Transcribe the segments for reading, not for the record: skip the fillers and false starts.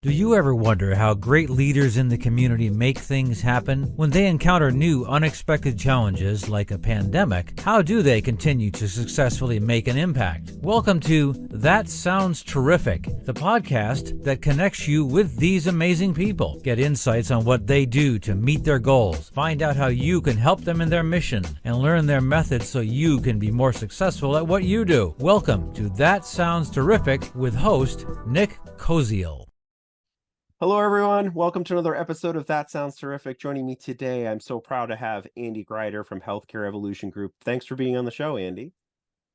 Do you ever wonder how great leaders in the community make things happen? When they encounter new, unexpected challenges like a pandemic, how do they continue to successfully make an impact? Welcome to That Sounds Terrific, the podcast that connects you with these amazing people. Get insights on what they do to meet their goals, find out how you can help them in their mission, and learn their methods so you can be more successful at what you do. Welcome to That Sounds Terrific with host Nick Koziol. Hello, everyone. Welcome to another episode of That Sounds Terrific. Joining me today, I'm so proud to have Andy Greider from Healthcare Evolution Group. Thanks for being on the show, Andy.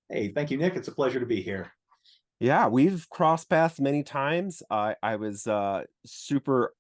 Hey, thank you, Nick. It's a pleasure to be here. Yeah, we've crossed paths many times. I was super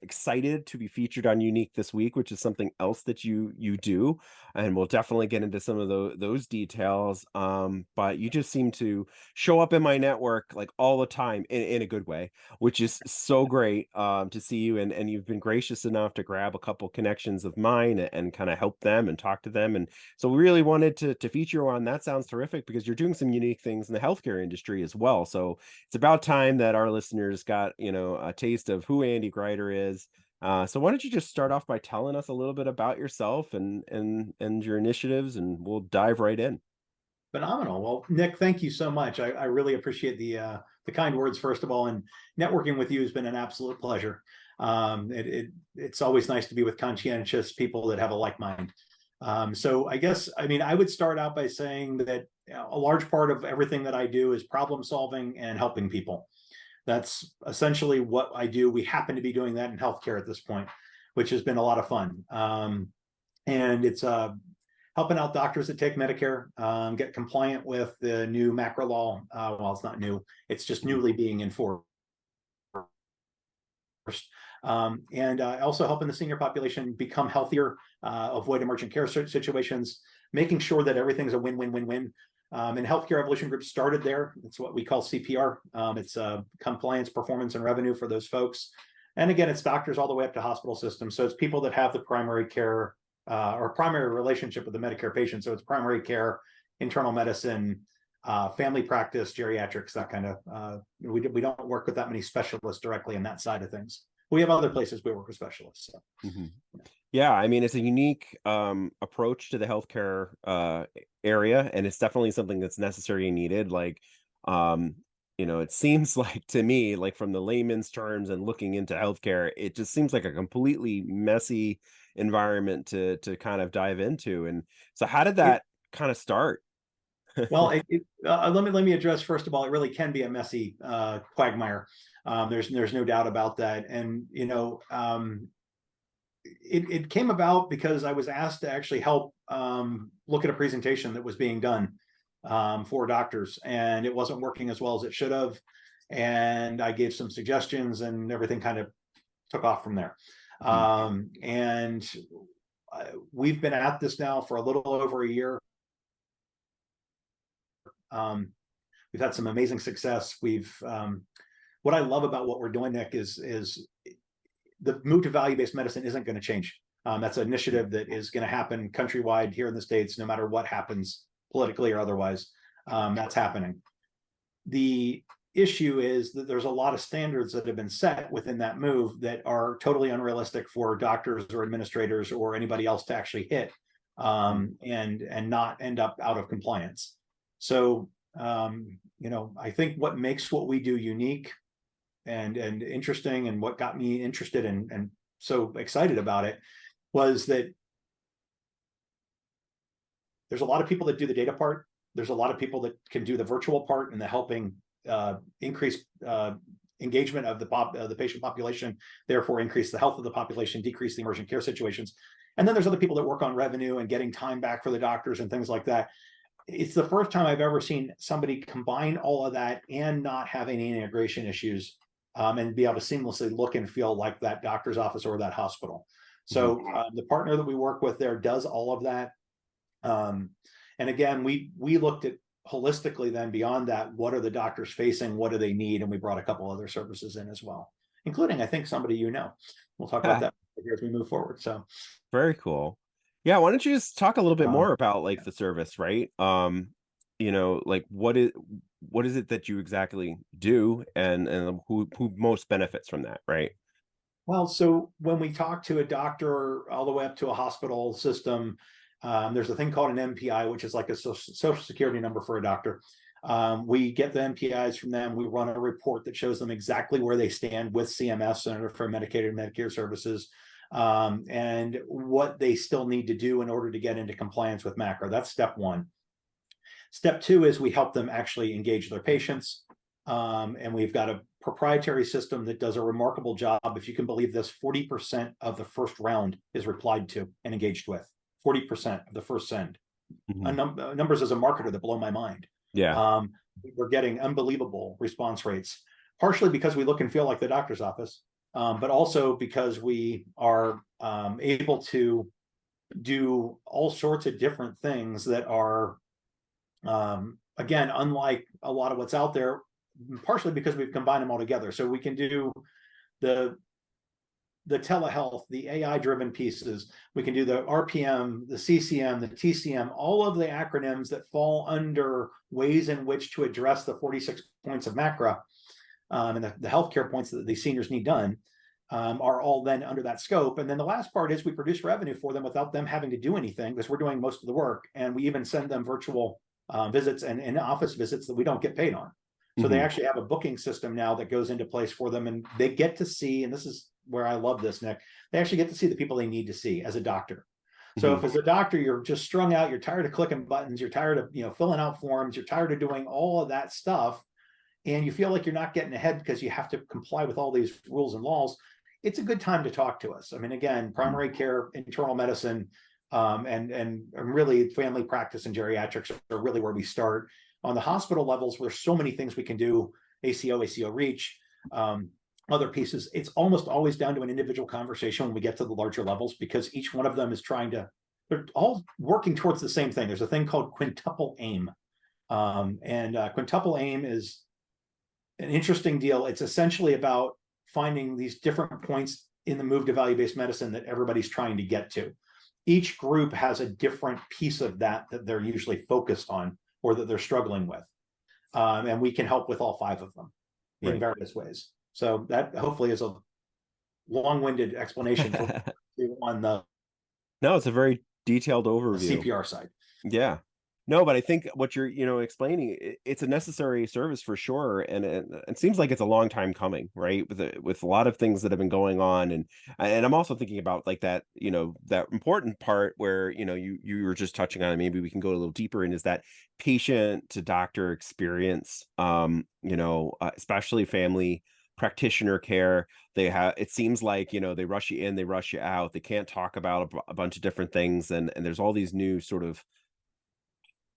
excited to be featured on Unique this week, which is something else that you do, and we'll definitely get into some of those details. But you just seem to show up in my network like all the time in a good way, which is so great to see you. And you've been gracious enough to grab a couple connections of mine and kind of help them and talk to them. And so we really wanted to feature you on That Sounds Terrific because you're doing some unique things in the healthcare industry as well. So it's about time that our listeners got, a taste of who Andy Greider is. So why don't you just start off by telling us a little bit about yourself and your initiatives, and we'll dive right in. Phenomenal. Well, Nick, thank you so much. I really appreciate the kind words, first of all, and networking with you has been an absolute pleasure. It's always nice to be with conscientious people that have a like mind. So I would start out by saying that a large part of everything that I do is problem solving and helping people. That's essentially what I do. We happen to be doing that in healthcare at this point, which has been a lot of fun. And it's helping out doctors that take Medicare, get compliant with the new macro law. Well, it's not new. It's just newly being enforced. And also helping the senior population become healthier, avoid emergent care situations, making sure that everything's a win-win-win-win. And Healthcare Evolution Group started there. It's what we call CPR. It's compliance, performance, and revenue for those folks. And again, it's doctors all the way up to hospital systems. So it's people that have the primary care or primary relationship with the Medicare patient. So it's primary care, internal medicine, family practice, geriatrics, that kind of. We don't work with that many specialists directly in that side of things. We have other places we work with specialists. So. Mm-hmm. Yeah, I mean, it's a unique approach to the healthcare area, and it's definitely something that's necessary and needed. Like, it seems like to me, like from the layman's terms and looking into healthcare, it just seems like a completely messy environment to kind of dive into. And so, how did that kind of start? Well, let me address first of all, it really can be a messy quagmire. There's no doubt about that, and it came about because I was asked to actually help look at a presentation that was being done for doctors, and it wasn't working as well as it should have. And I gave some suggestions, and everything kind of took off from there. And we've been at this now for a little over a year. We've had some amazing success. What I love about what we're doing, Nick, is the move to value-based medicine isn't going to change. That's an initiative that is going to happen countrywide here in the States, no matter what happens politically or otherwise. That's happening. The issue is that there's a lot of standards that have been set within that move that are totally unrealistic for doctors or administrators or anybody else to actually hit and not end up out of compliance. So, I think what makes what we do unique and interesting, and what got me interested and so excited about it, was that there's a lot of people that do the data part. There's a lot of people that can do the virtual part and the helping increase engagement of the patient population, therefore increase the health of the population, decrease the emergent care situations. And then there's other people that work on revenue and getting time back for the doctors and things like that. It's the first time I've ever seen somebody combine all of that and not have any integration issues, and be able to seamlessly look and feel like that doctor's office or that hospital. So the partner that we work with there does all of that. And again, we looked at holistically then beyond that, what are the doctors facing? What do they need? And we brought a couple other services in as well, including, I think, somebody We'll talk about that here as we move forward. So very cool. Yeah, why don't you just talk a little bit more about like the service, right? Like what is it that you exactly do, and who most benefits from that, right? Well, so when we talk to a doctor all the way up to a hospital system, there's a thing called an MPI, which is like a social security number for a doctor. We get the MPIs from them. We run a report that shows them exactly where they stand with CMS, Center for Medicaid and Medicare Services, and what they still need to do in order to get into compliance with MACRA. That's step one. Step two is we help them actually engage their patients. And we've got a proprietary system that does a remarkable job. If you can believe this, 40% of the first round is replied to and engaged with. 40% of the first send. Numbers as a marketer that blow my mind. Yeah. We're getting unbelievable response rates, partially because we look and feel like the doctor's office, but also because we are able to do all sorts of different things that are, again, unlike a lot of what's out there, partially because we've combined them all together. So we can do the telehealth, the AI driven pieces. We can do the RPM, the CCM, the TCM, all of the acronyms that fall under ways in which to address the 46 points of MACRA, and the healthcare points that the seniors need done, are all then under that scope. And then the last part is we produce revenue for them without them having to do anything, because we're doing most of the work. And we even send them virtual visits and in-office visits that we don't get paid on. So they actually have a booking system now that goes into place for them, and they get to see, and this is where I love this, Nick, they actually get to see the people they need to see as a doctor. So if as a doctor, you're just strung out, you're tired of clicking buttons, you're tired of, filling out forms, you're tired of doing all of that stuff, and you feel like you're not getting ahead because you have to comply with all these rules and laws, it's a good time to talk to us. I mean, again, primary care, internal medicine, and really family practice and geriatrics are really where we start. On the hospital levels, there's so many things we can do, ACO REACH, other pieces. It's almost always down to an individual conversation when we get to the larger levels, because each one of them is they're all working towards the same thing. There's a thing called quintuple aim. Quintuple aim is an interesting deal. It's essentially about finding these different points in the move to value-based medicine that everybody's trying to get to. Each group has a different piece of that they're usually focused on, or that they're struggling with. And we can help with all 5 of them in various ways. So that hopefully is a long-winded explanation on the No, it's a very detailed overview. CPR side. Yeah. No, but I think what you're explaining, it's a necessary service for sure, and it seems like it's a long time coming, right? With a lot of things that have been going on, and I'm also thinking about like that, that important part where you were just touching on it. Maybe we can go a little deeper in, is that patient to doctor experience, especially family practitioner care. It seems like they rush you in, they rush you out, they can't talk about a bunch of different things, and there's all these new sort of,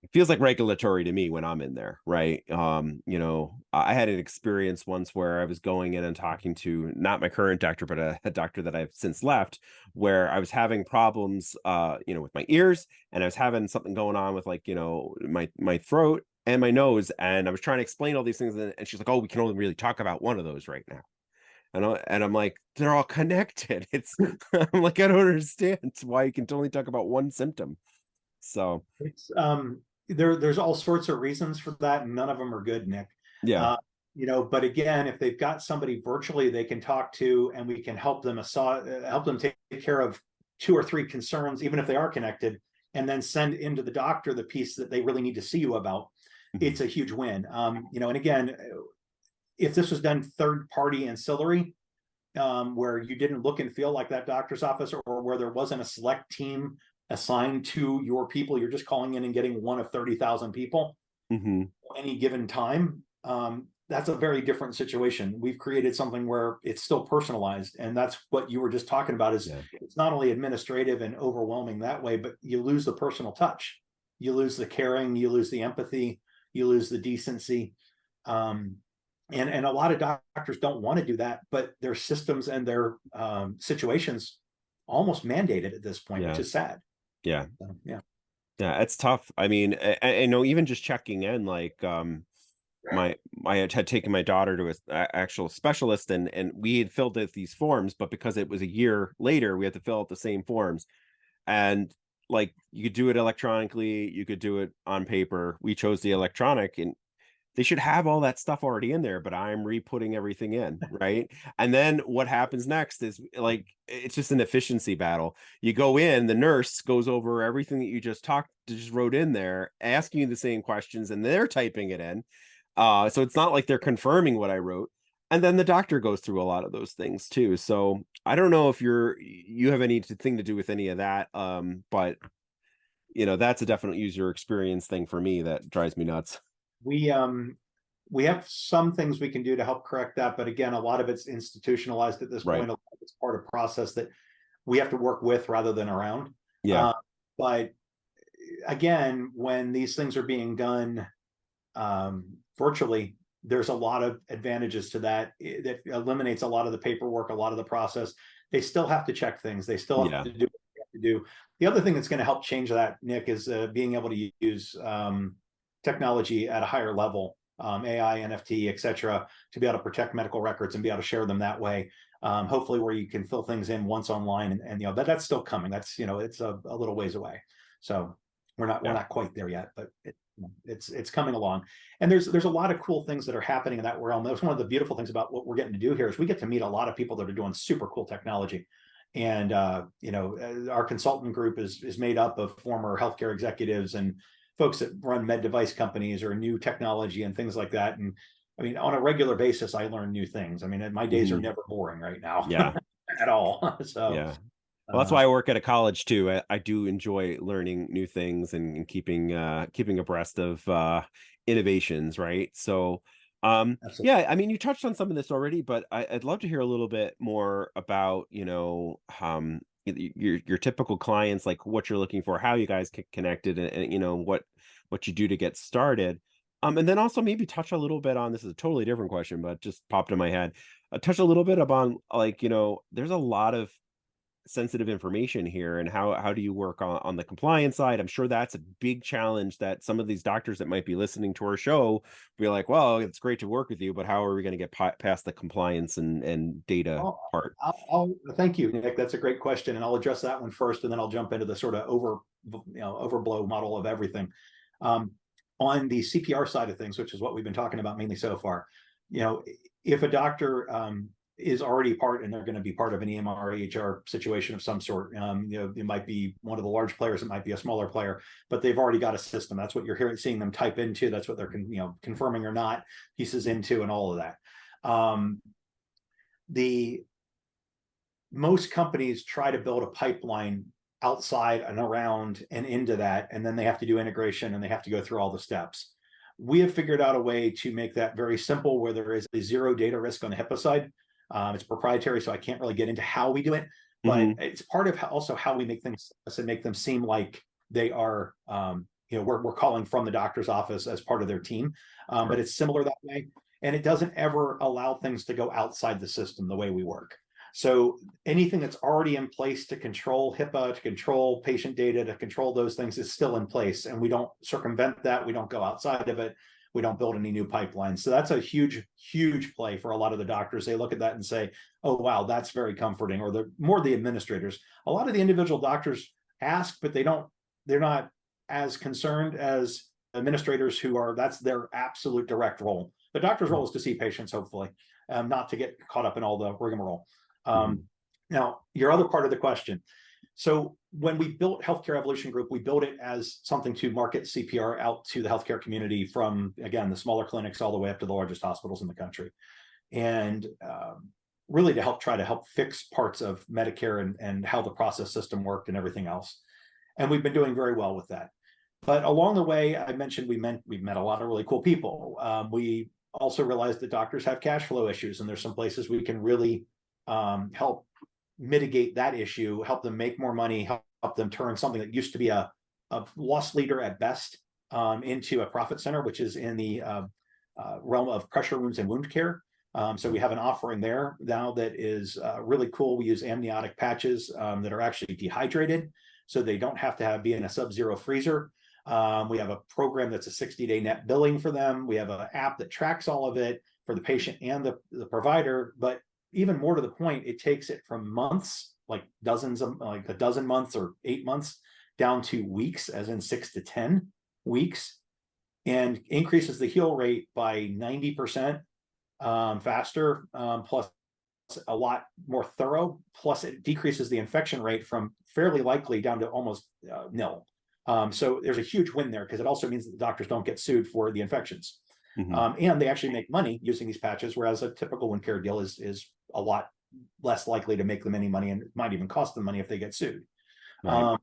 it feels like regulatory to me when I'm in there, right? I had an experience once where I was going in and talking to not my current doctor, but a doctor that I've since left, where I was having problems, with my ears, and I was having something going on with my throat and my nose, and I was trying to explain all these things, and she's like, "Oh, we can only really talk about one of those right now." And I'm like, they're all connected. I'm like, I don't understand why you can only talk about one symptom. So it's there's all sorts of reasons for that, and none of them are good, Nick. Yeah. But again, if they've got somebody virtually they can talk to, and we can help them take care of 2 or 3 concerns, even if they are connected, and then send into the doctor the piece that they really need to see you about, it's a huge win. And again, if this was done third party ancillary, where you didn't look and feel like that doctor's office, or where there wasn't a select team assigned to your people, you're just calling in and getting one of 30,000 people any given time, that's a very different situation. We've created something where it's still personalized, and that's what you were just talking about, is it's not only administrative and overwhelming that way, but you lose the personal touch, you lose the caring, you lose the empathy, you lose the decency. And a lot of doctors don't want to do that, but their systems and their situations almost mandate it at this point, which is sad. Yeah. So, it's tough. I mean, I know, even just checking in, like, I had taken my daughter to a actual specialist, and we had filled out these forms, but because it was a year later, we had to fill out the same forms. And like, you could do it electronically, you could do it on paper. We chose the electronic, and they should have all that stuff already in there, but I'm re-putting everything in, right? And then what happens next is like it's just an efficiency battle. You go in, the nurse goes over everything that you just wrote in there, asking you the same questions, and they're typing it in. So it's not like they're confirming what I wrote. And then the doctor goes through a lot of those things too. So I don't know if you have anything to do with any of that. But that's a definite user experience thing for me that drives me nuts. We have some things we can do to help correct that, but again, a lot of it's institutionalized at this Right. point. It's part of process that we have to work with rather than around. Yeah. But again, when these things are being done virtually, there's a lot of advantages to that. That eliminates a lot of the paperwork, a lot of the process. They still have to check things. They still have to do what they have to do. The other thing that's going to help change that, Nick, is being able to use technology at a higher level, AI, NFT, et cetera, to be able to protect medical records and be able to share them that way. Hopefully where you can fill things in once online, and that's still coming. That's, it's a little ways away. So we're not quite there yet, but it's coming along. And there's a lot of cool things that are happening in that realm. That's one of the beautiful things about what we're getting to do here is we get to meet a lot of people that are doing super cool technology. And our consultant group is made up of former healthcare executives and folks that run med device companies or new technology and things like that. And I mean, on a regular basis, I learn new things. I mean, my days are never boring right now. Yeah. At all. So yeah. Well, that's why I work at a college too. I do enjoy learning new things and keeping abreast of innovations, right? So yeah, I mean, you touched on some of this already, but I'd love to hear a little bit more about, your typical clients, like what you're looking for, how you guys get connected, and what you do to get started. And then also maybe touch a little bit on, this is a totally different question, but just popped in my head. Touch a little bit upon, like, there's a lot of sensitive information here, and how do you work on the compliance side? I'm sure that's a big challenge that some of these doctors that might be listening to our show be like, well, it's great to work with you, but how are we going to get past the compliance and data part? I'll thank you, Nick. That's a great question, and I'll address that one first, and then I'll jump into the sort of overblow model of everything. On the CPR side of things, which is what we've been talking about mainly so far, if a doctor is already part, and they're going to be part of an EMR HR situation of some sort. It might be one of the large players, it might be a smaller player, but they've already got a system. That's what you're seeing them type into. That's what they're confirming or not pieces into, and all of that. The most companies try to build a pipeline outside and around and into that, and then they have to do integration and they have to go through all the steps. We have figured out a way to make that very simple, where there is a zero data risk on the HIPAA side. It's proprietary, so I can't really get into how we do it, but it's part of also how we make things and make them seem like they are, we're calling from the doctor's office as part of their team. But it's similar that way, and it doesn't ever allow things to go outside the system the way we work. So anything that's already in place to control HIPAA, to control patient data, to control those things is still in place, and we don't circumvent that. We don't go outside of it. We don't build any new pipelines. So that's a huge, huge play for a lot of the doctors. They look at that and say, oh, wow, that's very comforting. Or more the administrators. A lot of the individual doctors ask, but they're not as concerned as administrators that's their absolute direct role. The doctor's role is to see patients, hopefully, not to get caught up in all the rigmarole. Now, your other part of the question. So when we built Healthcare Evolution Group, we built it as something to market CPR out to the healthcare community, from, again, the smaller clinics all the way up to the largest hospitals in the country. And really to try to help fix parts of Medicare and how the process system worked and everything else. And we've been doing very well with that. But along the way, I mentioned we've met a lot of really cool people. We also realized that doctors have cash flow issues, and there's some places we can really help mitigate that issue, help them make more money, help them turn something that used to be a loss leader at best into a profit center, which is in the realm of pressure wounds and wound care. So we have an offering there now that is really cool. We use amniotic patches that are actually dehydrated, so they don't have to be in a sub-zero freezer. We have a program that's a 60-day net billing for them. We have an app that tracks all of it for the patient and the provider. But even more to the point, it takes it from months, like a dozen months or 8 months, down to weeks, as in 6 to 10 weeks, and increases the heal rate by 90% faster, plus a lot more thorough, plus it decreases the infection rate from fairly likely down to almost nil. So there's a huge win there, because it also means that the doctors don't get sued for the infections. And they actually make money using these patches, whereas a typical wound care deal is a lot less likely to make them any money, and it might even cost them money if they get sued. Right.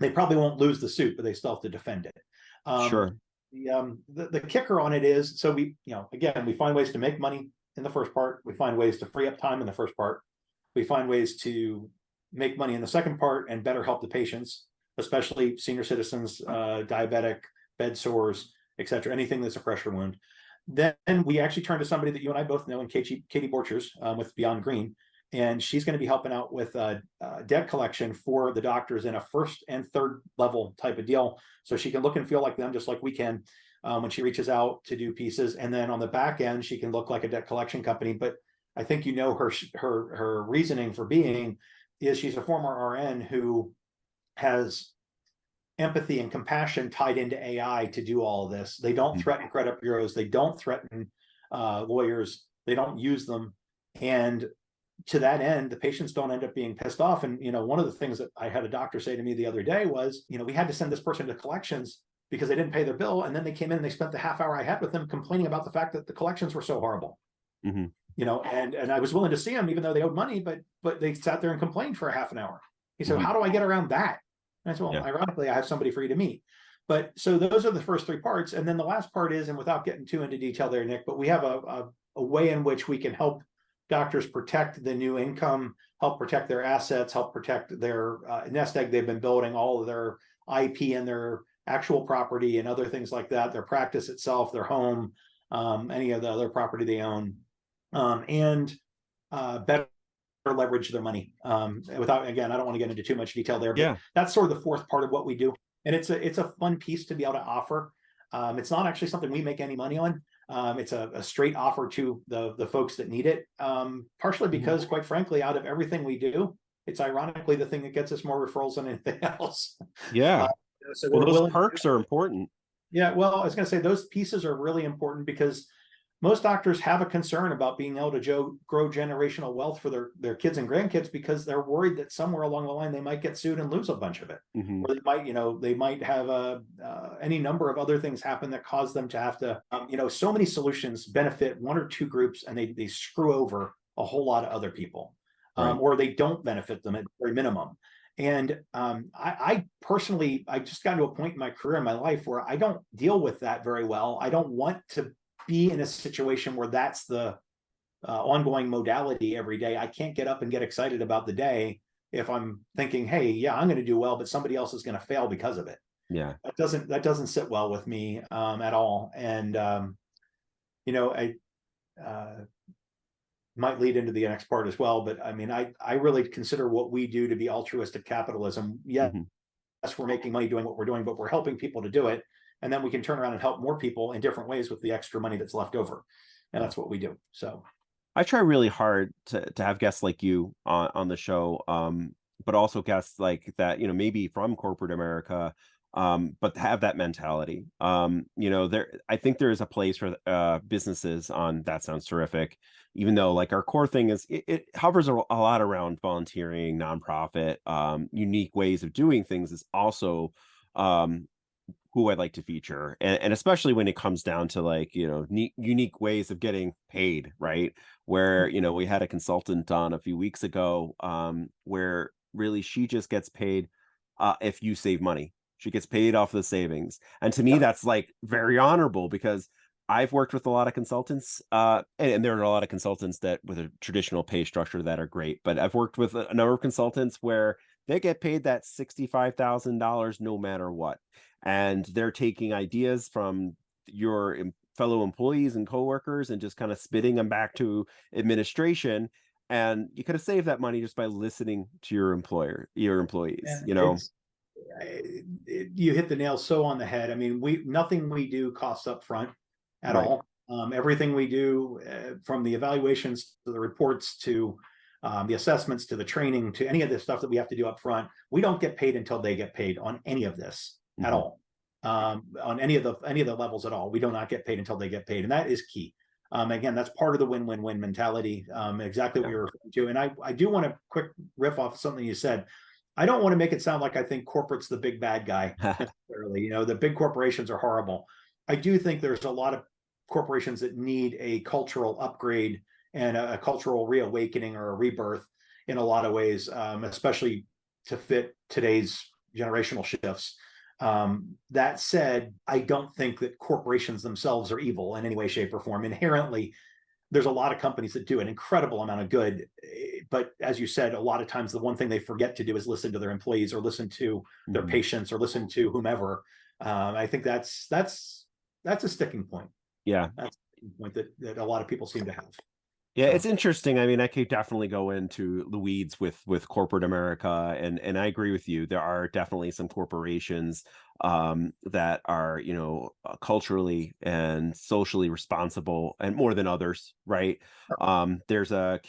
They probably won't lose the suit, but they still have to defend it. Sure. The kicker on it is, so we, again, we find ways to make money in the first part. We find ways to free up time in the first part. We find ways to make money in the second part and better help the patients, especially senior citizens, diabetic, bed sores, etc., anything that's a pressure wound. Then we actually turn to somebody that you and I both know, in Katie Borchers with Beyond Green, and she's going to be helping out with debt collection for the doctors in a first and third level type of deal, so she can look and feel like them, just like we can when she reaches out to do pieces. And then on the back end, she can look like a debt collection company. But I think her reasoning for being is she's a former RN who has empathy and compassion tied into AI to do all of this. They don't threaten credit bureaus. They don't threaten lawyers. They don't use them. And to that end, the patients don't end up being pissed off. And, one of the things that I had a doctor say to me the other day was, we had to send this person to collections because they didn't pay their bill. And then they came in and they spent the half hour I had with them complaining about the fact that the collections were so horrible. And I was willing to see them even though they owed money, but they sat there and complained for a half an hour. He said, how do I get around that? And I said, well, ironically, I have somebody for you to meet. But so those are the first three parts. And then the last part is, and without getting too into detail there, Nick, but we have a way in which we can help doctors protect the new income, help protect their assets, help protect their nest egg they've been building, all of their IP and their actual property and other things like that, their practice itself, their home, any of the other property they own, and better leverage their money. Without, again, I don't want to get into too much detail there, but that's sort of the fourth part of what we do. And it's a fun piece to be able to offer. It's not actually something we make any money on. It's a straight offer to the folks that need it, partially because, quite frankly, out of everything we do, it's ironically the thing that gets us more referrals than anything else. So those perks are important. Yeah, well, I was going to say those pieces are really important because most doctors have a concern about being able to grow generational wealth for their kids and grandkids, because they're worried that somewhere along the line they might get sued and lose a bunch of it, or they might have any number of other things happen that cause them to have to, so many solutions benefit one or two groups and they screw over a whole lot of other people, or they don't benefit them at very minimum. And I personally, I just got to a point in my career, in my life, where I don't deal with that very well. I don't want to be in a situation where that's the ongoing modality every day. I can't get up and get excited about the day if I'm thinking, hey, yeah, I'm going to do well, but somebody else is going to fail because of it. That doesn't sit well with me at all. And I might lead into the next part as well, but I mean, I really consider what we do to be altruistic capitalism. Yes, we're making money doing what we're doing, but we're helping people to do it. And then we can turn around and help more people in different ways with the extra money that's left over. And that's what we do. So I try really hard to have guests like you on the show, but also guests like that, maybe from corporate America, but have that mentality. I think there is a place for businesses on That Sounds Terrific, even though like our core thing is it hovers a lot around volunteering, nonprofit, unique ways of doing things is also who I'd like to feature. And especially when it comes down to like, unique ways of getting paid, right? Where, we had a consultant on a few weeks ago where really she just gets paid if you save money. She gets paid off the savings. And to me, that's like very honorable, because I've worked with a lot of consultants and there are a lot of consultants that with a traditional pay structure that are great. But I've worked with a number of consultants where they get paid that $65,000 no matter what. And they're taking ideas from your fellow employees and coworkers and just kind of spitting them back to administration. And you could have saved that money just by listening to your employees, You hit the nail so on the head. I mean, nothing we do costs up front at all. Everything we do, from the evaluations to the reports to the assessments to the training to any of the stuff that we have to do up front, we don't get paid until they get paid on any of this at all. on any of the levels at all. We do not get paid until they get paid, and that is key. Again, that's part of the win-win-win mentality. Exactly what you're referring to. And I do want to quick riff off something you said. I don't want to make it sound like I think corporate's the big bad guy necessarily. You know, the big corporations are horrible. I do think there's a lot of corporations that need a cultural upgrade and a cultural reawakening or a rebirth in a lot of ways, especially to fit today's generational shifts. That said, I don't think that corporations themselves are evil in any way, shape, or form. Inherently, there's a lot of companies that do an incredible amount of good. But as you said, a lot of times the one thing they forget to do is listen to their employees or listen to their patients or listen to whomever. I think that's a sticking point. Yeah. That's a sticking point that a lot of people seem to have. Yeah, it's interesting. I mean, I could definitely go into the weeds with corporate America, and I agree with you. There are definitely some corporations that are, you know, culturally and socially responsible, and more than others, right? There's a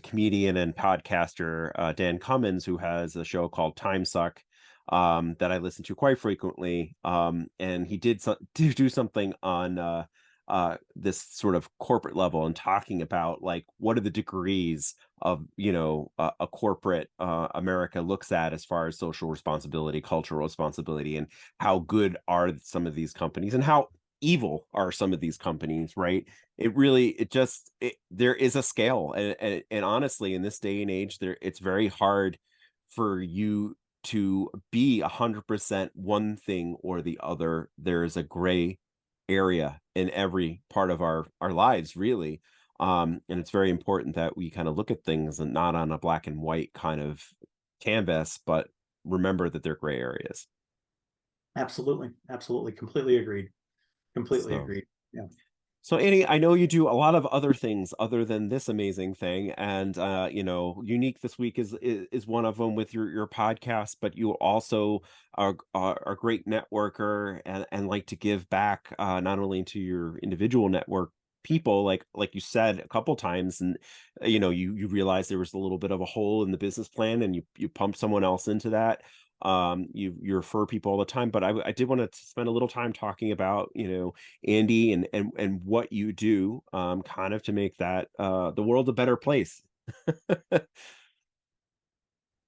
comedian and podcaster, Dan Cummins, who has a show called Time Suck that I listen to quite frequently, and he did do something on this sort of corporate level and talking about like what are the degrees of, you know, a corporate America looks at as far as social responsibility, cultural responsibility, and how good are some of these companies and how evil are some of these companies, right? There is a scale, and honestly, in this day and age, it's very hard for you to be 100% one thing or the other. There is a gray area in every part of our lives, really. And it's very important that we kind of look at things and not on a black and white kind of canvas, but remember that they're gray areas. Absolutely. Completely agreed. So, Yeah. so Annie, I know you do a lot of other things other than this amazing thing, and you know, Unique this week is one of them with your podcast. But you also are a great networker and like to give back, not only to your individual network people, like you said a couple times, and you know, you realized there was a little bit of a hole in the business plan, and you pumped someone else into that. You refer people all the time, but I did want to spend a little time talking about, you know, Andy and what you do, kind of to make that the world a better place.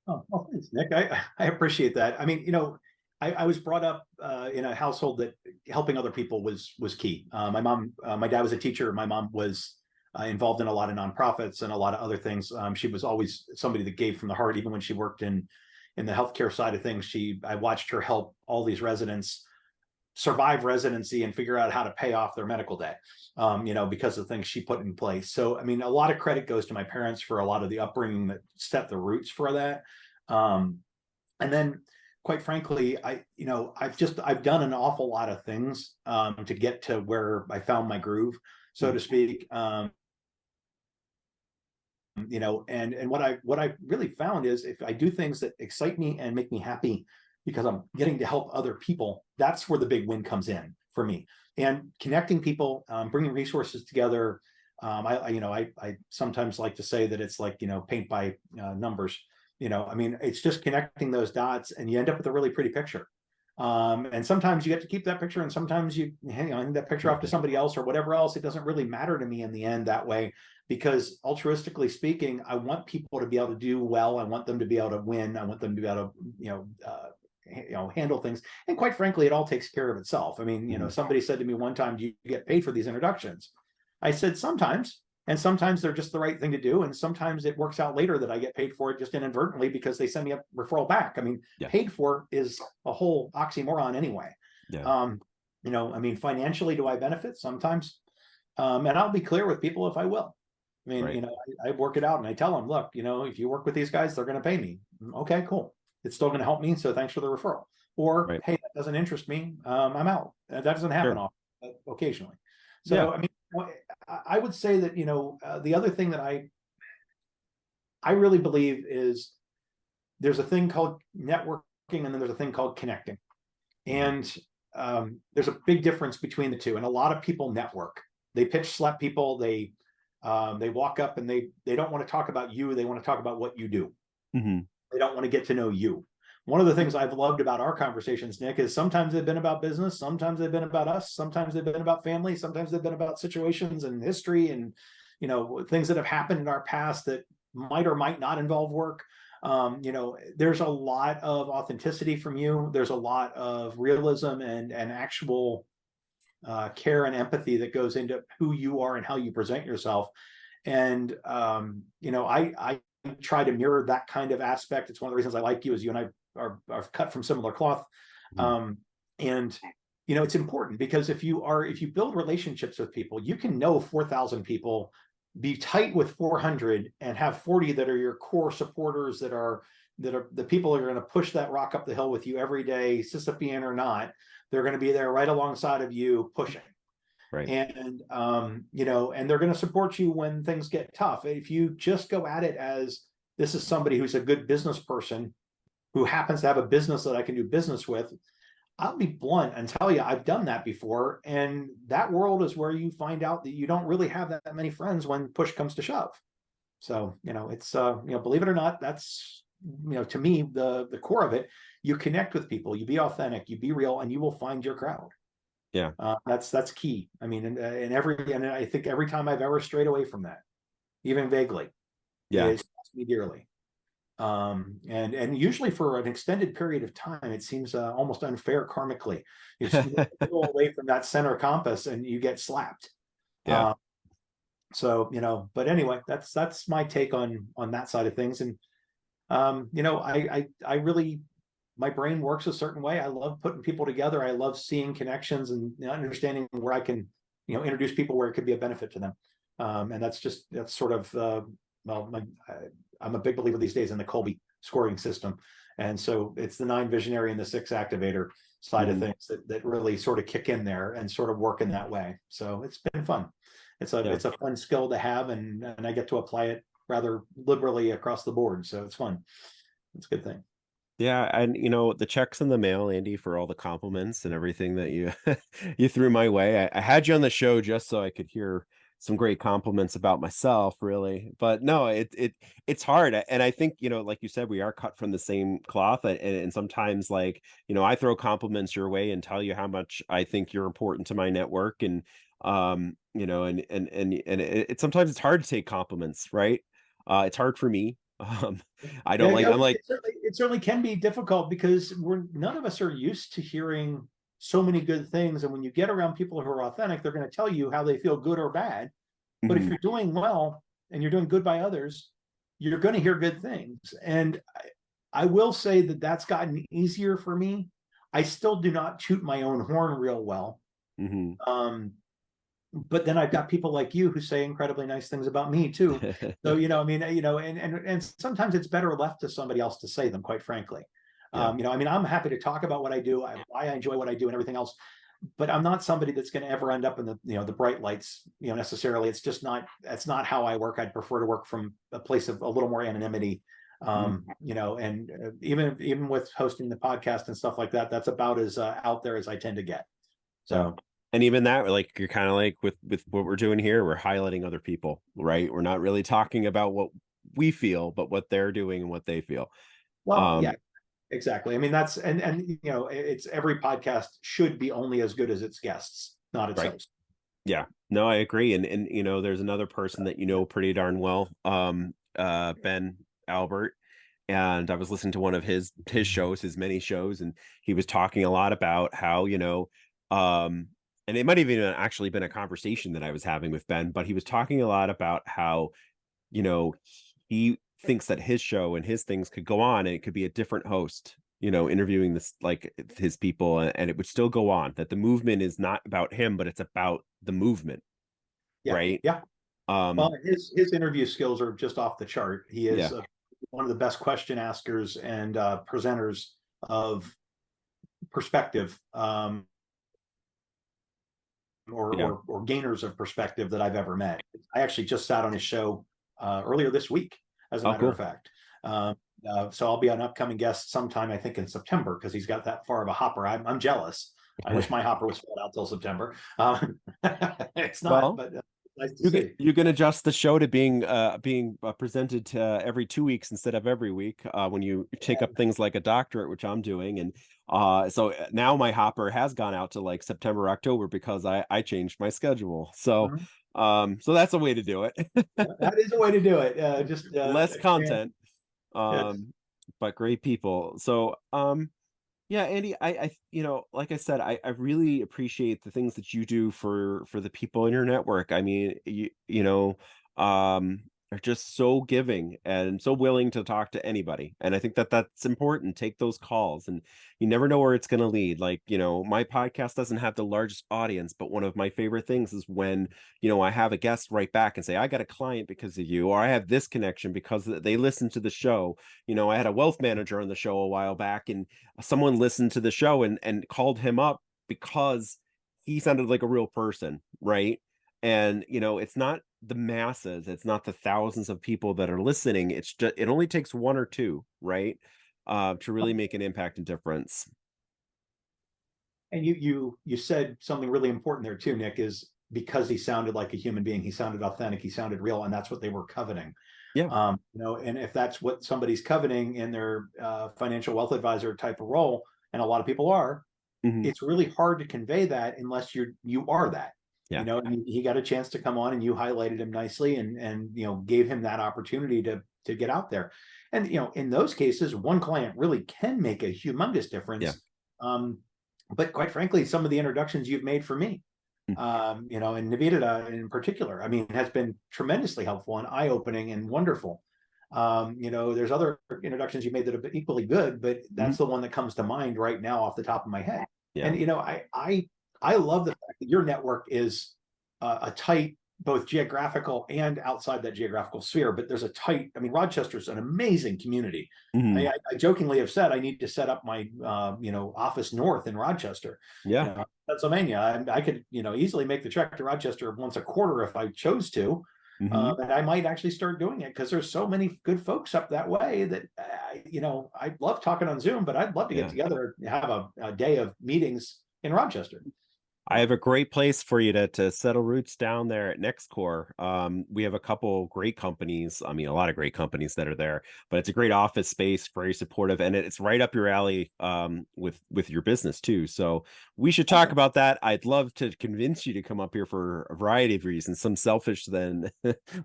Oh, well, thanks, Nick. I appreciate that. I mean, you know, I was brought up in a household that helping other people was key. My dad was a teacher. My mom was involved in a lot of nonprofits and a lot of other things. She was always somebody that gave from the heart, even when she worked in the healthcare side of things. I watched her help all these residents survive residency and figure out how to pay off their medical debt, you know, because of things she put in place. So, I mean, a lot of credit goes to my parents for a lot of the upbringing that set the roots for that. And then, quite frankly, I've done an awful lot of things to get to where I found my groove, so to speak. You know, and what I really found is if I do things that excite me and make me happy because I'm getting to help other people, that's where the big win comes in for me. And connecting people, bringing resources together. I sometimes like to say that it's like, you know, paint by numbers. You know, I mean, it's just connecting those dots and you end up with a really pretty picture. And sometimes you get to keep that picture, and sometimes you hand that picture off to somebody else or whatever else. It doesn't really matter to me in the end that way, because altruistically speaking, I want people to be able to do well. I want them to be able to win. I want them to be able to, handle things. And quite frankly, it all takes care of itself. I mean, you know, somebody said to me one time, "Do you get paid for these introductions?" I said, sometimes. And sometimes they're just the right thing to do. And sometimes it works out later that I get paid for it just inadvertently because they send me a referral back. I mean, paid for is a whole oxymoron anyway. Yeah. You know, I mean, financially, do I benefit? Sometimes. And I'll be clear with people if I will. I mean, you know, I work it out and I tell them, look, you know, if you work with these guys, they're going to pay me. Okay, cool. It's still going to help me. So thanks for the referral. Or, hey, that doesn't interest me. I'm out. That doesn't happen often, occasionally. So, I mean, I would say that, you know, the other thing that I really believe is there's a thing called networking and then there's a thing called connecting. And there's a big difference between the two. And a lot of people network. They pitch slap people. They walk up and they don't want to talk about you. They want to talk about what you do. They don't want to get to know you. one of the things I've loved about our conversations, Nick, is sometimes they've been about business, sometimes they've been about us, sometimes they've been about family, sometimes they've been about situations and history and, you know, things that have happened in our past that might or might not involve work. You know, there's a lot of authenticity from you. There's a lot of realism and actual care and empathy that goes into who you are and how you present yourself. And, you know, I try to mirror that kind of aspect. It's one of the reasons I like you, is you and I are cut from similar cloth. And, you know, it's important because if you build relationships with people, you can know 4,000 people, be tight with 400, and have 40 that are your core supporters, that are the people that are going to push that rock up the hill with you every day, Sisyphean or not. They're going to be there right alongside of you pushing. Right. And, you know, and they're going to support you when things get tough. If you just go at it as, this is somebody who's a good business person who happens to have a business that I can do business with, I'll be blunt and tell you, I've done that before. And that world is where you find out that you don't really have that many friends when push comes to shove. So, you know, it's, you know, believe it or not, that's, you know, to me, the core of it. You connect with people, you be authentic, you be real, and you will find your crowd. Yeah. That's key. I mean, and I think every time I've ever strayed away from that, even vaguely, it's cost me dearly. And usually for an extended period of time, it seems almost unfair karmically. You go away from that center compass and you get slapped. Yeah. So, you know, but anyway, that's my take on that side of things. And, you know, I really, my brain works a certain way. I love putting people together. I love seeing connections and, you know, understanding where I can, you know, introduce people where it could be a benefit to them. And that's sort of, well, I'm a big believer these days in the Colby scoring system. And so it's the 9 visionary and the 6 activator side of things that really sort of kick in there and sort of work in that way. So it's been fun. It's a fun skill to have, and I get to apply it rather liberally across the board. So it's fun. It's a good thing. Yeah, and you know, the check's in the mail, Andy, for all the compliments and everything that you you threw my way. I had you on the show just so I could hear some great compliments about myself, really. But no, it's hard. And I think, you know, like you said, we are cut from the same cloth. And sometimes, like, you know, I throw compliments your way and tell you how much I think you're important to my network. And you know, and sometimes it's hard to take compliments, right? It's hard for me. I don't like, I'm like, it certainly can be difficult because none of us are used to hearing so many good things. And when you get around people who are authentic, they're going to tell you how they feel, good or bad. But if you're doing well and you're doing good by others, you're going to hear good things. And I will say that that's gotten easier for me. I still do not toot my own horn real well. But then I've got people like you who say incredibly nice things about me too. So, you know, I mean, you know, and sometimes it's better left to somebody else to say them, quite frankly. You know, I mean, I'm happy to talk about what I do, why I enjoy what I do and everything else, but I'm not somebody that's going to ever end up in the, you know, the bright lights, you know, necessarily. It's just not, that's not how I work. I'd prefer to work from a place of a little more anonymity. You know, and even with hosting the podcast and stuff like that, that's about as out there as I tend to get. So. And even that, like, you're kind of like with what we're doing here, we're highlighting other people, right? We're not really talking about what we feel, but what they're doing and what they feel. Well, yeah, exactly. I mean, that's, and, you know, it's every podcast should be only as good as its guests, not its host. Yeah, no, I agree. And, you know, there's another person that, you know, pretty darn well, Ben Albert. And I was listening to one of his shows, his many shows, and he was talking a lot about how, you know, and it might have even actually been a conversation that I was having with Ben, but he was talking a lot about how, you know, he thinks that his show and his things could go on and it could be a different host, you know, interviewing this, like, his people, and it would still go on, that the movement is not about him, but it's about the movement. Right. Yeah. Well, his interview skills are just off the chart. He is one of the best question askers and presenters of perspective. Or gainers of perspective that I've ever met. I actually just sat on his show earlier this week, as a matter of fact. So I'll be an upcoming guest sometime, I think in September, because he's got that far of a hopper. I'm jealous. I wish my hopper was filled out till September. It's not, but Nice to see. You can adjust the show to being presented every 2 weeks instead of every week when you take up things like a doctorate, which I'm doing. And so now my hopper has gone out to like September, October because I changed my schedule. So Mhm. so that's a way to do it. That is a way to do it. Just Less expand. content, Yes. but great people. So yeah, Andy, like I said, I really appreciate the things that you do for the people in your network. I mean, are just so giving and so willing to talk to anybody. And I think that that's important. Take those calls, and you never know where it's going to lead. Like, my podcast doesn't have the largest audience, but one of my favorite things is when, I have a guest write back and say, I got a client because of you, or I have this connection because they listened to the show. I had a wealth manager on the show a while back, and someone listened to the show and called him up because he sounded like a real person, right? And it's not the masses, it's not the thousands of people that are listening. It's just, it only takes one or two, right? To really make an impact and difference. And you said something really important there too, Nick, is because he sounded like a human being, he sounded authentic, he sounded real, and that's what they were coveting. Yeah. And if that's what somebody's coveting in their financial wealth advisor type of role, and a lot of people are, Mhm. it's really hard to convey that unless you are that. Yeah. And he got a chance to come on, and you highlighted him nicely, and gave him that opportunity to get out there. And in those cases, one client really can make a humongous Yeah. difference. But quite frankly, some of the introductions you've made for me, Mm. and Navita in particular, I mean, has been tremendously helpful and eye-opening and wonderful. There's other introductions you made that have been equally good, but that's the one that comes to mind right now off the top of my head. Yeah. And I love the fact that your network is a tight, both geographical and outside that geographical sphere. But there's a tight. I mean, Rochester's an amazing community. Mhm. I jokingly have said I need to set up my office north in Rochester, Yeah. Pennsylvania. I could easily make the trek to Rochester once a quarter if I chose to. Mhm. And I might actually start doing it because there's so many good folks up that way that I love talking on Zoom, but I'd love to get Yeah. together and have a day of meetings in Rochester. I have a great place for you to settle roots down there at NextCore. We have a couple great companies. I mean, a lot of great companies that are there, but it's a great office space, very supportive, and it's right up your alley with your business too. So we should talk about that. I'd love to convince you to come up here for a variety of reasons. Some selfish than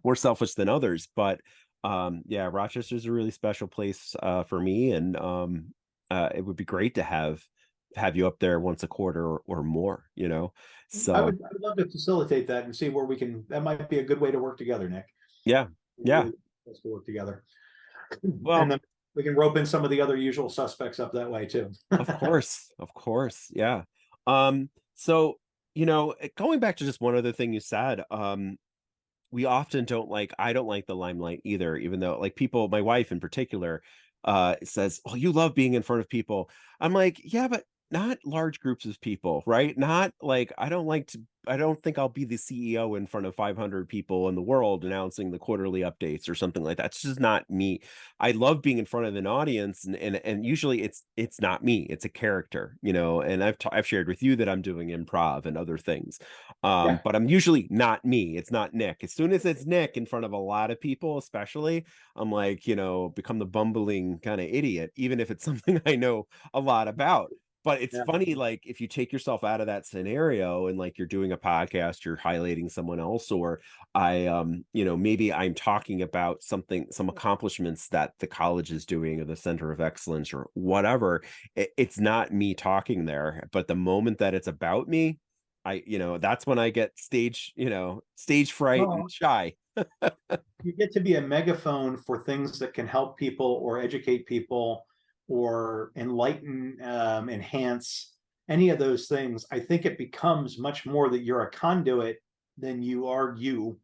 more selfish than others, but yeah, Rochester's a really special place for me, and it would be great to have you up there once a quarter or more, so I'd love to facilitate that and see where we can. That might be a good way to work together, Nick. yeah. Let's go work together, Well, and then we can rope in some of the other usual suspects up that way too. of course, yeah. So going back to just one other thing you said, we often I don't like the limelight either, even though like people, my wife in particular, says, "Oh, you love being in front of people." I'm like, "Yeah, but not large groups of people, right? Not like I don't think I'll be the CEO in front of 500 people in the world announcing the quarterly updates or something like that. It's just not me. I love being in front of an audience, and usually it's not me. It's a character, and I've shared with you that I'm doing improv and other things. Yeah. But I'm usually not me. It's not Nick. As soon as it's Nick in front of a lot of people, especially, I'm like, become the bumbling kind of idiot, even if it's something I know a lot about. But it's Yeah. funny, like if you take yourself out of that scenario and like you're doing a podcast, you're highlighting someone else, or maybe I'm talking about some accomplishments that the college is doing or the Center of Excellence or whatever. It's not me talking there, but the moment that it's about me, that's when I get stage fright and Well, shy. you get to be a megaphone for things that can help people or educate people or enlighten, enhance any of those things. I think it becomes much more that you're a conduit than you are you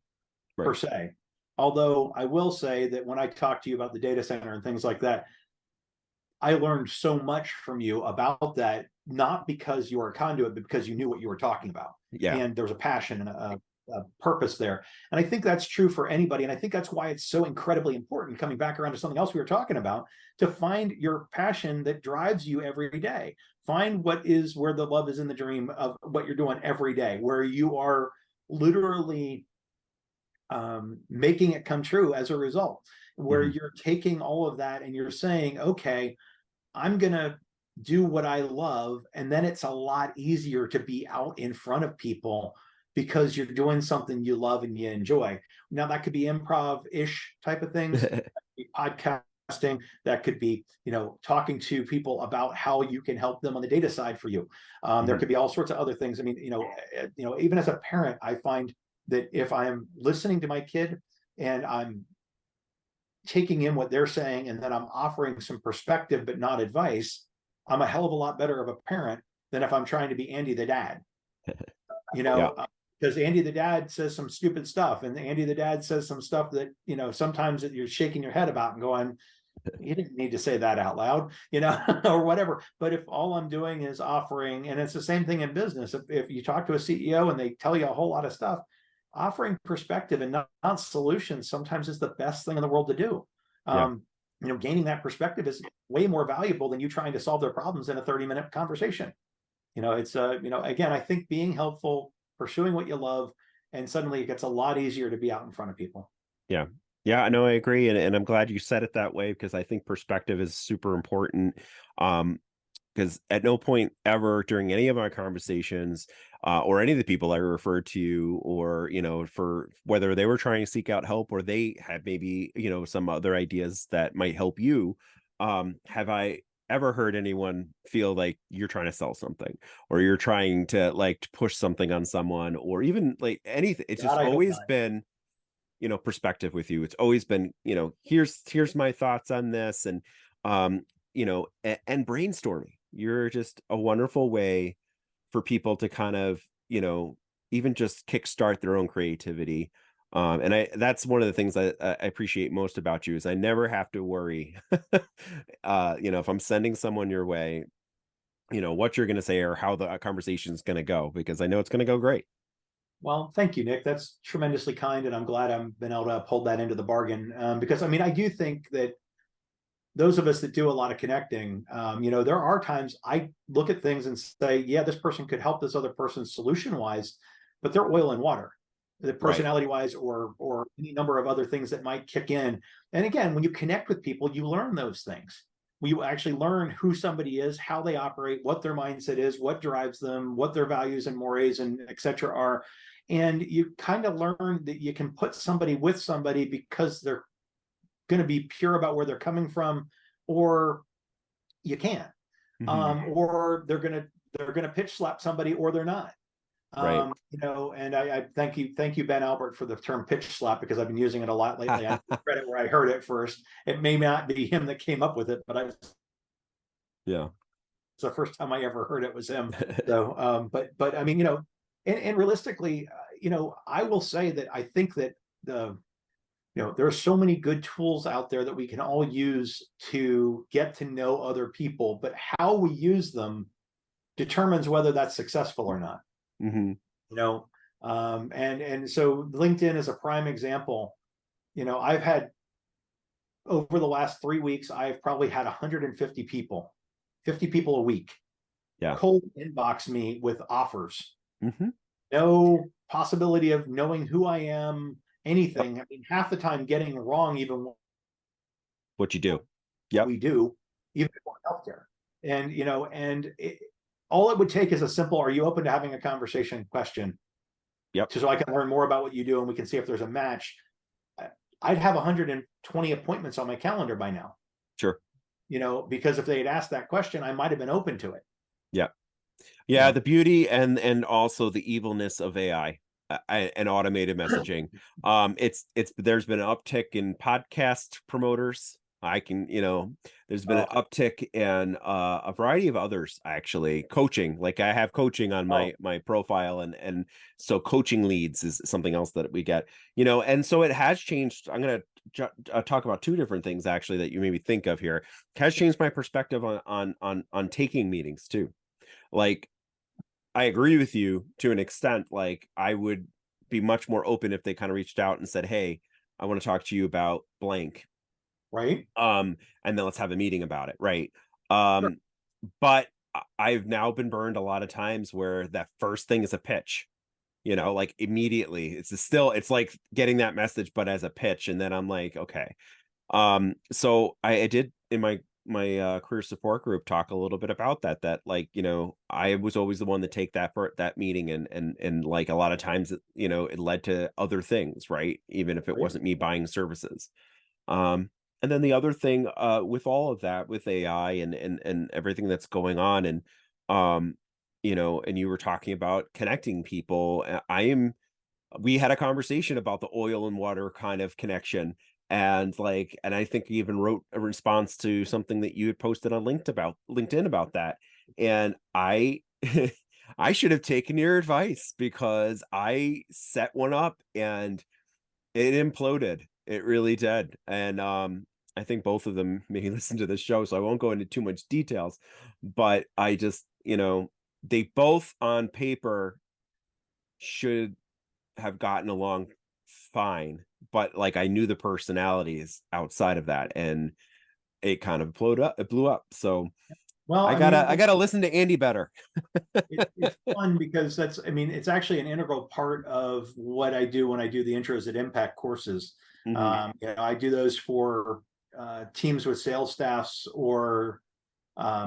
per Right. se. Although I will say that when I talk to you about the data center and things like that, I learned so much from you about that, not because you were a conduit, but because you knew what you were talking about. Yeah. And there was a passion and a purpose there. And I think that's true for anybody. And I think that's why it's so incredibly important, coming back around to something else we were talking about, to find your passion that drives you every day. Find what is where the love is in the dream of what you're doing every day, where you are literally making it come true as a result, where Mhm. you're taking all of that and you're saying, okay, I'm going to do what I love. And then it's a lot easier to be out in front of people because you're doing something you love and you enjoy. Now, that could be improv-ish type of things, podcasting, that could be, talking to people about how you can help them on the data side for you. There Mhm. could be all sorts of other things. I mean, even as a parent, I find that if I'm listening to my kid and I'm taking in what they're saying and then I'm offering some perspective but not advice, I'm a hell of a lot better of a parent than if I'm trying to be Andy the dad. You Yeah. know, because Andy the dad says some stupid stuff, and Andy the dad says some stuff that sometimes that you're shaking your head about and going, "You didn't need to say that out loud," or whatever. But if all I'm doing is offering, and it's the same thing in business, if you talk to a CEO and they tell you a whole lot of stuff, offering perspective and not solutions sometimes is the best thing in the world to do. Yeah. Gaining that perspective is way more valuable than you trying to solve their problems in a 30-minute conversation. It's again, I think being helpful, pursuing what you love, and suddenly it gets a lot easier to be out in front of people. Yeah. Yeah, I know, I agree. And I'm glad you said it that way, because I think perspective is super important. Because at no point ever during any of my conversations, or any of the people I referred to, or, for whether they were trying to seek out help or they had maybe, some other ideas that might help you, have I ever heard anyone feel like you're trying to sell something, or you're trying to like to push something on someone, or even like anything. It's God, just I hope always not. been, perspective with you. It's always been, here's my thoughts on this. And and brainstorming. You're just a wonderful way for people to kind of, even just kickstart their own creativity. And that's one of the things I appreciate most about you, is I never have to worry, if I'm sending someone your way, what you're going to say or how the conversation is going to go, because I know it's going to go great. Well, thank you, Nick. That's tremendously kind, and I'm glad I've been able to uphold that into the bargain. Because I mean, I do think that those of us that do a lot of connecting, there are times I look at things and say, yeah, this person could help this other person solution wise, but they're oil and water, the Right. personality wise, or any number of other things that might kick in. And again, when you connect with people, you learn those things. You actually learn who somebody is, how they operate, what their mindset is, what drives them, what their values and mores and et cetera are. And you kind of learn that you can put somebody with somebody because they're going to be pure about where they're coming from, or you can't, Hmm. or they're gonna pitch slap somebody, or they're not. Right. And I thank you, Ben Albert, for the term pitch slap, because I've been using it a lot lately. I credit where I heard it first. It may not be him that came up with it, but it's Yeah. the first time I ever heard it was him. So, but I mean, and realistically, I will say that I think that there are so many good tools out there that we can all use to get to know other people, but how we use them determines whether that's successful or not. Hmm. You know, and so LinkedIn is a prime example. I've had, over the last 3 weeks, I've probably had 150 people, 50 people a week, Yeah. cold inbox me with offers. Hmm. No possibility of knowing who I am, Yep. anything. I mean, half the time getting wrong even What you do. Yep. we do, even for healthcare. And all it would take is a simple, "Are you open to having a conversation?" question, Yep. so I can learn more about what you do and we can see if there's a match. I'd have 120 appointments on my calendar by now. Sure. Because if they had asked that question, I might have been open to it. Yeah. You Yeah, know, the beauty and also the evilness of AI, and automated messaging. It's there's been an uptick in podcast promoters. There's been an oh, uptick in a variety of others, actually. Coaching, like I have coaching on oh, my profile, and so coaching leads is something else that we get. And so it has changed. I'm gonna talk about two different things actually that you maybe think of here. It has changed my perspective on taking meetings too. Like, I agree with you to an extent. Like, I would be much more open if they kind of reached out and said, "Hey, I want to talk to you about blank." right. And then let's have a meeting about it, right? Sure. Um, but I've now been burned a lot of times where that first thing is a pitch. like immediately. It's like getting that message, but as a pitch. And then I'm like, okay. So I did in my career support group talk a little bit about that like, I was always the one to take that meeting, and like a lot of times it led to other things, right? Even if it Right. wasn't me buying services. And then the other thing with all of that, with AI and everything that's going on, and and you were talking about connecting people. We had a conversation about the oil and water kind of connection, and I think you even wrote a response to something that you had posted on LinkedIn about that. And I I should have taken your advice, because I set one up and it imploded. It really did. And I think both of them may listen to this show, so I won't go into too much details, but I just, they both on paper should have gotten along fine, but like I knew the personalities outside of that, and it kind of blew up. So Well, I I mean, gotta listen to Andy better. it's fun because it's actually an integral part of what I do when I do the Intros at Impact courses. Mhm. I do those for teams with sales staffs, or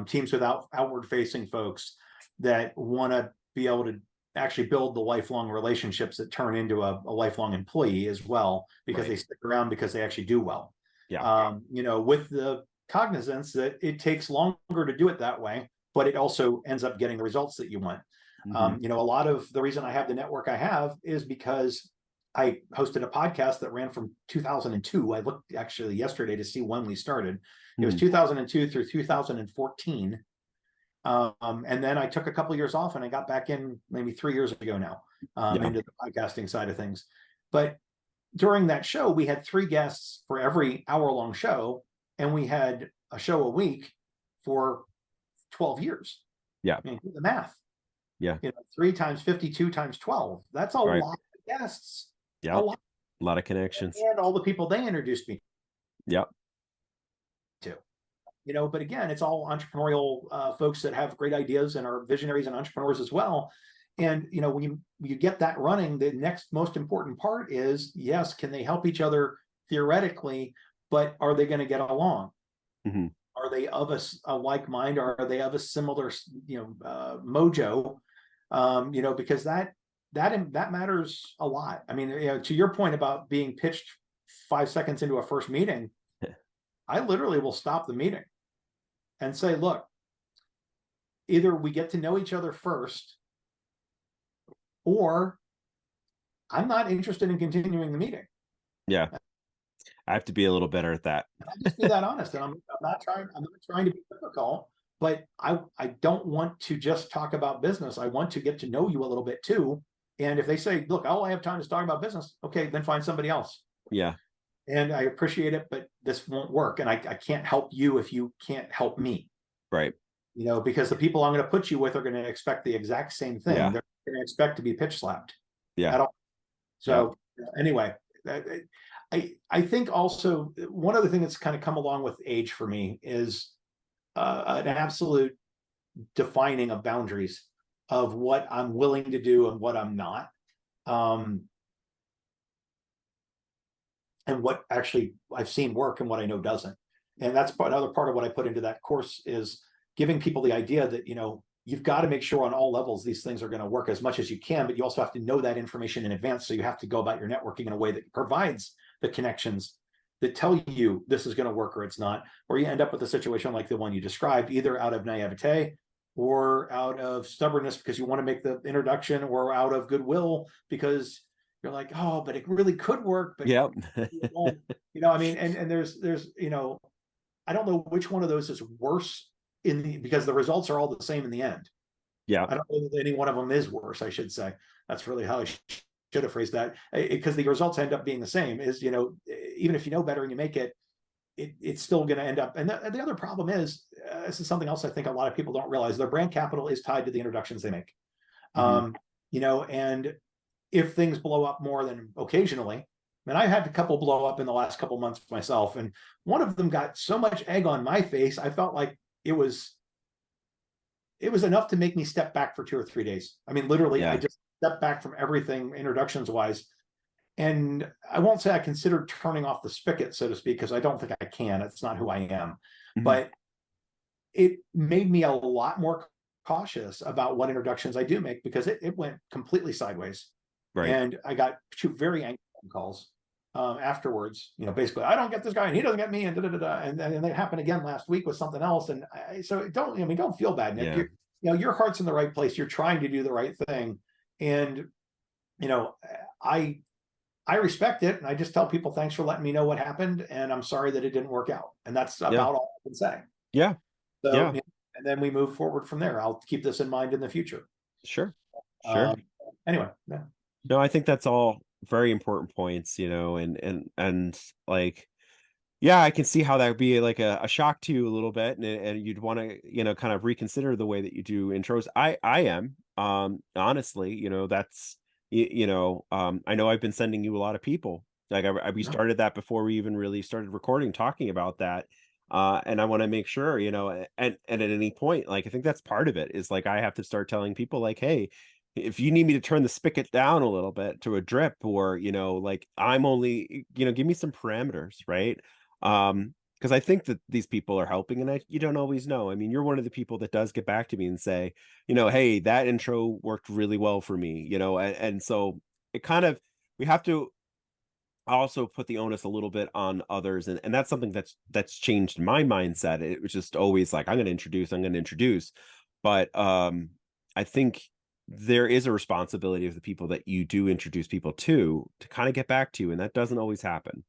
teams without outward facing folks that want to be able to actually build the lifelong relationships that turn into a lifelong employee as well, because Right. they stick around because they actually do well. Yeah. With the cognizance that it takes longer to do it that way, but it also ends up getting the results that you want. Mhm. A lot of the reason I have the network I have is because I hosted a podcast that ran from 2002. I looked actually yesterday to see when we started. It was Mhm. 2002 through 2014. And then I took a couple of years off, and I got back in maybe 3 years ago now, Yeah. into the podcasting side of things. But during that show, we had 3 guests for every hour-long show, and we had a show a week for 12 years. Yeah. I mean, do the math. Yeah. 3 times 52 times 12. That's a Right. lot of guests. A Yeah. lot. A lot of connections. And all the people they introduced me Yeah. to. But again, it's all entrepreneurial folks that have great ideas and are visionaries and entrepreneurs as well. And when you get that running, the next most important part is, yes, can they help each other theoretically, but are they going to get along? Mhm. Are they of a like mind, or are they of a similar mojo? Because that matters a lot. I mean, to your point about being pitched 5 seconds into a first meeting, I literally will stop the meeting and say, look, either we get to know each other first, or I'm not interested in continuing the meeting. Yeah. I have to be a little better at that. I'll just be that honest. And I'm not trying to be difficult, but I don't want to just talk about business. I want to get to know you a little bit too. And if they say, look, all I have time is talk about business, okay, then find somebody else. Yeah. And I appreciate it, but this won't work. And I can't help you if you can't help me. Right. Because the people I'm going to put you with are going to expect the exact same thing. Yeah. They're going to expect to be pitch slapped. Yeah. At all. So anyway, I think also one other thing that's kind of come along with age for me is an absolute defining of boundaries of what I'm willing to do and what I'm not. And what actually I've seen work and what I know doesn't. And that's another part of what I put into that course, is giving people the idea that, you've got to make sure on all levels these things are going to work as much as you can, but you also have to know that information in advance. So you have to go about your networking in a way that provides the connections that tell you this is going to work or it's not, or you end up with a situation like the one you described, either out of naivete or out of stubbornness because you want to make the introduction, or out of goodwill because you're like, oh, but it really could work, but Yep. I mean, and there's I don't know which one of those is worse because the results are all the same in the end. Yeah. I don't know that any one of them is worse, I should say. That's really how I should have phrased that, because the results end up being the same. Is even if you know better and you make it, it's still going to end up. And the other problem is, this is something else I think a lot of people don't realize, their brand capital is tied to the introductions they make. And if things blow up more than occasionally, and I had a couple blow up in the last couple months myself, and one of them got so much egg on my face, I felt like it was it was enough to make me step back for 2 or 3 days. I mean, literally, I Yeah. just stepped back from everything introductions wise. And I won't say I considered turning off the spigot, so to speak, because I don't think I can. It's not who I am. Mhm. But it made me a lot more cautious about what introductions I do make, because it went completely sideways. Right. And I got 2 very angry phone calls afterwards. Basically, I don't get this guy and he doesn't get me, and and that happened again last week with something else. And so don't feel bad, Nick. Yeah. Your heart's in the right place. You're trying to do the right thing, and I I respect it, and I just tell people thanks for letting me know what happened, and I'm sorry that it didn't work out, and that's Yeah. about all I can say. Yeah. So, Yeah. and then we move forward from there. I'll keep this in mind in the future. Sure. Sure. Anyway, yeah. No, I think that's all very important points, and like, yeah, I can see how that would be like a shock to you a little bit, and you'd want to, kind of reconsider the way that you do intros. I am, honestly, that's, I know I've been sending you a lot of people. Like we started that before we even really started recording, talking about that. And I want to make sure, and at any point, like, I think that's part of it is like, I have to start telling people like, hey, if you need me to turn the spigot down a little bit to a drip, or, like, I'm only, give me some parameters, right? Because I think that these people are helping, and you don't always know. I mean, you're one of the people that does get back to me and say, hey, that intro worked really well for me, and so it kind of, we have to also put the onus a little bit on others, and that's something that's changed my mindset. It was just always like, I'm going to introduce, but I think there is a responsibility of the people that you do introduce people to kind of get back to you, and that doesn't always happen.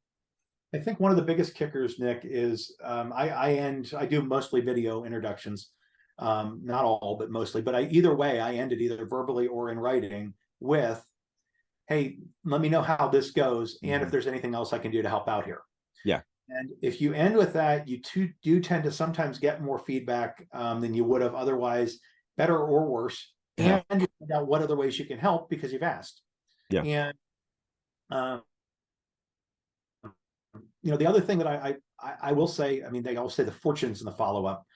I think one of the biggest kickers, Nick, is I do mostly video introductions, not all, but mostly. But either way, I end it either verbally or in writing with, "Hey, let me know how this goes, and if there's anything else I can do to help out here." Yeah. And if you end with that, you do tend to sometimes get more feedback than you would have otherwise, better or worse, Yeah. and you find out what other ways you can help because you've asked. Yeah. And the other thing that I will say, I mean, they always say the fortunes in the follow up.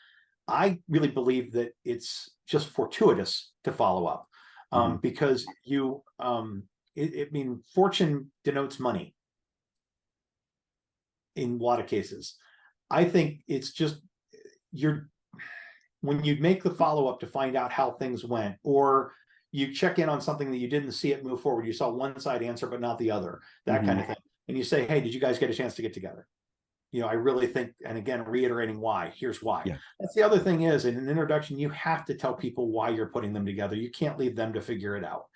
I really believe that it's just fortuitous to follow up, because fortune denotes money in a lot of cases. I think it's just when you make the follow up to find out how things went, or you check in on something that you didn't see it move forward, you saw one side answer but not the other, that kind of thing, and you say, hey, did you guys get a chance to get together? I really think, and again, reiterating why, here's why. Yeah. That's the other thing is, in an introduction, you have to tell people why you're putting them together. You can't leave them to figure it out.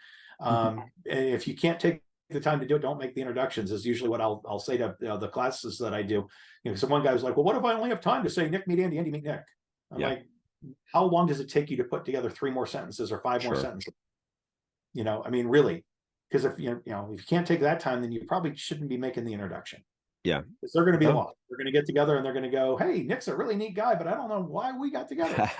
And if you can't take the time to do it, don't make the introductions, is usually what I'll say to the classes that I do. So one guy was like, well, what if I only have time to say Nick meet Andy, Andy meet Nick? I'm like, how long does it take you to put together 3 more sentences or 5 more sentences? I mean, really, because if if you can't take that time, then you probably shouldn't be making the introduction. Yeah. Because they're going to be lost. They're going to get together and they're going to go, hey, Nick's a really neat guy, but I don't know why we got together.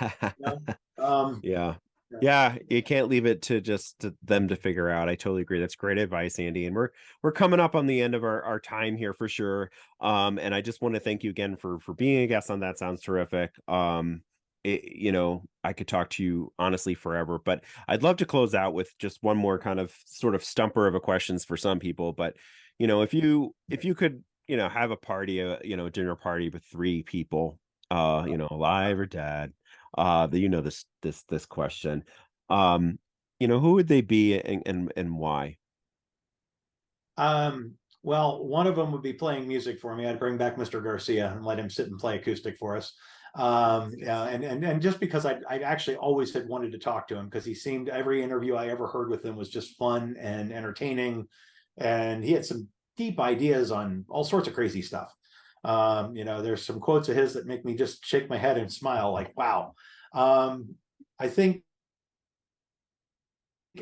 Yeah. Yeah, you can't leave it to just them to figure out. I totally agree. That's great advice, Andy. And we're coming up on the end of our time here for sure. And I just want to thank you again for being a guest on That Sounds Terrific. I could talk to you honestly forever, but I'd love to close out with just one more kind of sort of stumper of a questions for some people. But if you could have a party, a dinner party with 3 people, alive or dead, this question, who would they be, and why? Well, one of them would be playing music for me. I'd bring back Mr. Garcia and let him sit and play acoustic for us. And just because I actually always had wanted to talk to him, because he seemed, every interview I ever heard with him was just fun and entertaining, and he had some deep ideas on all sorts of crazy stuff. There's some quotes of his that make me just shake my head and smile, like, wow. I think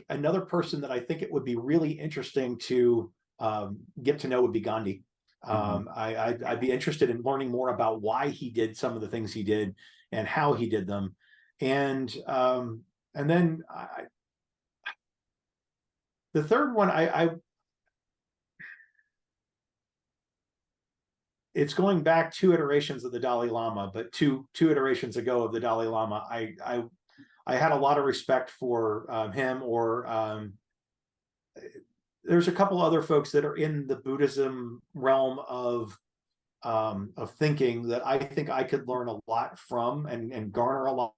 another person that I think it would be really interesting to get to know would be Gandhi. I'd be interested in learning more about why he did some of the things he did and how he did them. And then the third one, it's going back 2 iterations of the Dalai Lama, but two iterations ago of the Dalai Lama. I I had a lot of respect for him, or there's a couple other folks that are in the Buddhism realm of thinking that I think I could learn a lot from and garner a lot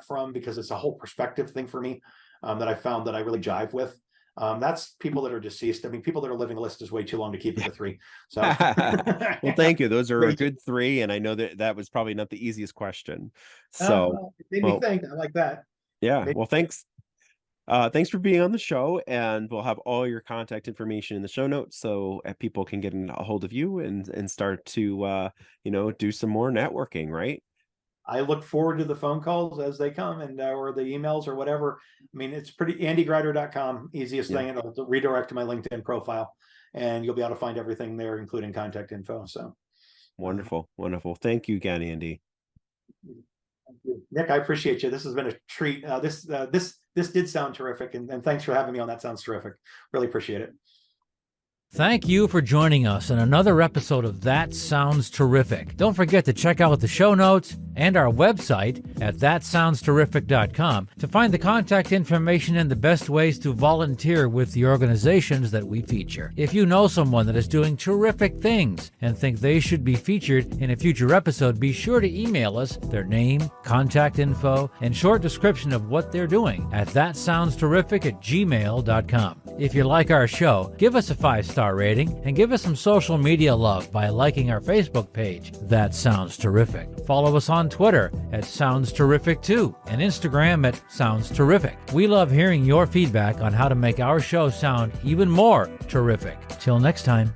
from, because it's a whole perspective thing for me that I found that I really jive with. That's people that are deceased. I mean, people that are living, a list is way too long to keep it to 3. So, well, thank you. Those are a good 3, and I know that was probably not the easiest question. So, well, it made me think. I like that. Yeah. Well, thanks. Thanks for being on the show, and we'll have all your contact information in the show notes so people can get a hold of you and start to do some more networking, right? I look forward to the phone calls as they come, and or the emails or whatever. I mean, it's pretty andygreider.com, easiest thing. It'll redirect to my LinkedIn profile, and you'll be able to find everything there, including contact info. So wonderful. Thank you again, Andy. Thank you. Nick, I appreciate you. This has been a treat. This did sound terrific, and thanks for having me on. That sounds terrific. Really appreciate it. Thank you for joining us in another episode of That Sounds Terrific. Don't forget to check out the show notes and our website at thatsoundsterrific.com to find the contact information and the best ways to volunteer with the organizations that we feature. If you know someone that is doing terrific things and think they should be featured in a future episode, be sure to email us their name, contact info, and short description of what they're doing at thatsoundsterrific@gmail.com. If you like our show, give us a 5-star rating and give us some social media love by liking our Facebook page, That Sounds Terrific. Follow us on Twitter at Sounds Terrific 2 and Instagram at Sounds Terrific. We love hearing your feedback on how to make our show sound even more terrific. Till next time.